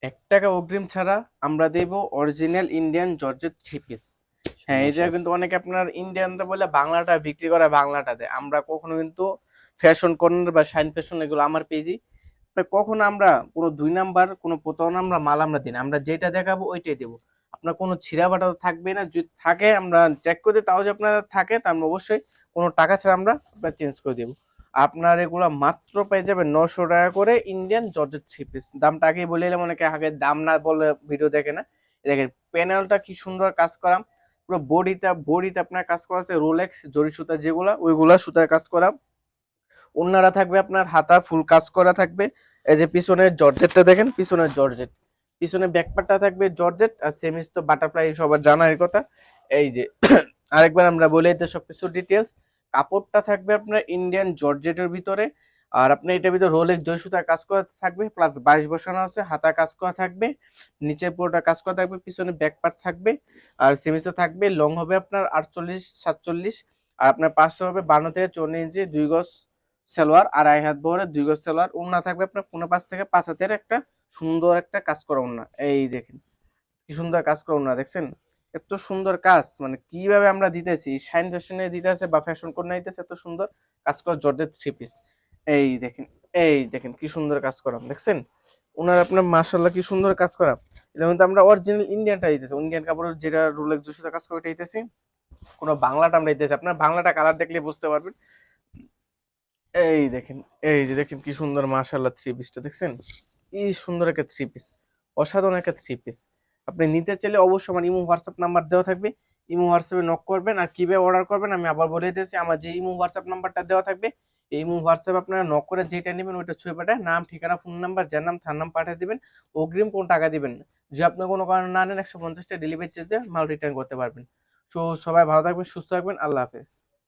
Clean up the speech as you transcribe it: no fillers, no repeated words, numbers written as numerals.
৳১ অগ্রিম ছাড়া আমরা দেব original Indian georgette three piece. হ্যাঁ, এটা মাশাআল্লাহ। কিন্তু অনেকে আপনার ইন্ডিয়ানরা বলে বাংলাটা বিক্রি করে বাংলাটা দেয়। আমরা কখনো কিন্তু ফ্যাশন কর্নার বা শাইন ফ্যাশন এগুলো আমার পেজই কখনো আমরা কোনো ২ নাম্বার কোনো প্রতারণা আমরা মাল আমরা দিই না। আমরা যেটা দেখাবো ওইটাই দেব। আপনার কোনো ছিঁড়া ফাটা থাকবে না। যদি থাকে আমরা চেক করে দিই, তাও যদি আপনার থাকে তা আমরা অবশ্যই কোনো টাকা ছাড়া আমরা আপনার চেঞ্জ করে দেব। আপনার এগুলা মাত্র পেয়ে যাবেন ৳৯০০ করে ইন্ডিয়ান জর্জেট থ্রি পিস। দামটা আগেই বলে দিলাম, অনেকে আগে দাম না বলে ভিডিও দেখে না। দেখেন প্যানেলটা কি সুন্দর কাজ করা। পুরো বডিতে আপনার কাজ করা আছে রোলেক্স জরি সুতা যেগুলা ওইগুলা সুতায় কাজ করা। ওন্নাটা থাকবে আপনার হাতা ফুল কাজ করা থাকবে। এই যে পিছনের জর্জেটটা দেখেন, পিছনের জর্জেট, পিছনে ব্যাকপার্টটা থাকবে জর্জেট আর সেমিস তো বাটারফ্লাই সবার জানার কথা। এই যে আরেকবার আমরা বলে দিতে সবকিছু ডিটেলস। কাপড়টা থাকবে আপনার ইন্ডিয়ান জর্জেটের ভিতরে। আর আপনার এটার ভিতরে রোলেক্স জয় সুতার কাজ করা থাকবে, প্লাস 22 বসানো আছে, হাতা কাজ করা থাকবে, নিচে পুরোটা কাজ করা থাকবে, পিছনে ব্যাকপার্ট থাকবে। আর সেমিসটা থাকবে লং হবে আপনার 48-47, আর আপনার পাশে হবে 52 থেকে 54 ইঞ্চি 2 গজ সালোয়ার, আড়াই হাত বহরের 2 গজ সালোয়ার। ওড়না থাকবে আপনার 5.5 থেকে 5 হাতের একটা সুন্দর একটা কাজ করা ওড়না। এই দেখেন কি সুন্দর কাজ করা ওড়না, দেখছেন এত সুন্দর কাজ, মানে কিভাবে আমরা দিতেছি শাইন ফ্যাশনে দিতেছে বা ফ্যাশন কোর্নার দিতেছে, এত সুন্দর কাজ করা জর্জেট থ্রি পিস। এই দেখেন, এই দেখেন কি সুন্দর কাজ করা, দেখছেন ওনার আপনার মাশাআল্লাহ কি সুন্দর কাজ করা। এটা কিন্তু আমরা অরিজিনাল ইন্ডিয়ানটা দিতেছি, ইন্ডিয়ান কাপড়ের যেটা রোলেক্স জুসুতে কাজ করে এটা দিতেছি। কোনো বাংলাটা আমরা দিতেছি, আপনার বাংলাটা কালার দেখলে বুঝতে পারবেন। এই দেখেন, এই যে দেখেন কি সুন্দর মাশাআল্লাহ থ্রি পিসটা দেখছেন, কি সুন্দর একটা থ্রি পিস, অসাধারণ একটা থ্রি পিস। আপনি নিতে চাইলে অবশ্যই আমার ইমো হোয়াটসঅ্যাপ নাম্বার দেওয়া থাকবে, ইমো হোয়াটসঅ্যাপে নক করবেন। আর কিভাবে অর্ডার করবেন আমি আবার বলে দিয়েছি, আমার যে ইমো হোয়াটসঅ্যাপ নাম্বারটা দেওয়া থাকবে এই ইমো হোয়াটসঅ্যাপ আপনারা নক করে যেটা নেবেন ওইটা ছবি পাঠায় নাম ঠিকানা ফোন নাম্বার যার নাম তার নাম পাঠিয়ে দিবেন। অগ্রিম কোনো টাকা দিবেন না। যদি আপনি কোনো কারণে না নেন 150 টাকা ডেলিভারি চার্জ দিয়ে মাল রিটার্ন করতে পারবেন। সো সবাই ভালো থাকবেন, সুস্থ থাকবেন, আল্লাহ হাফেজ।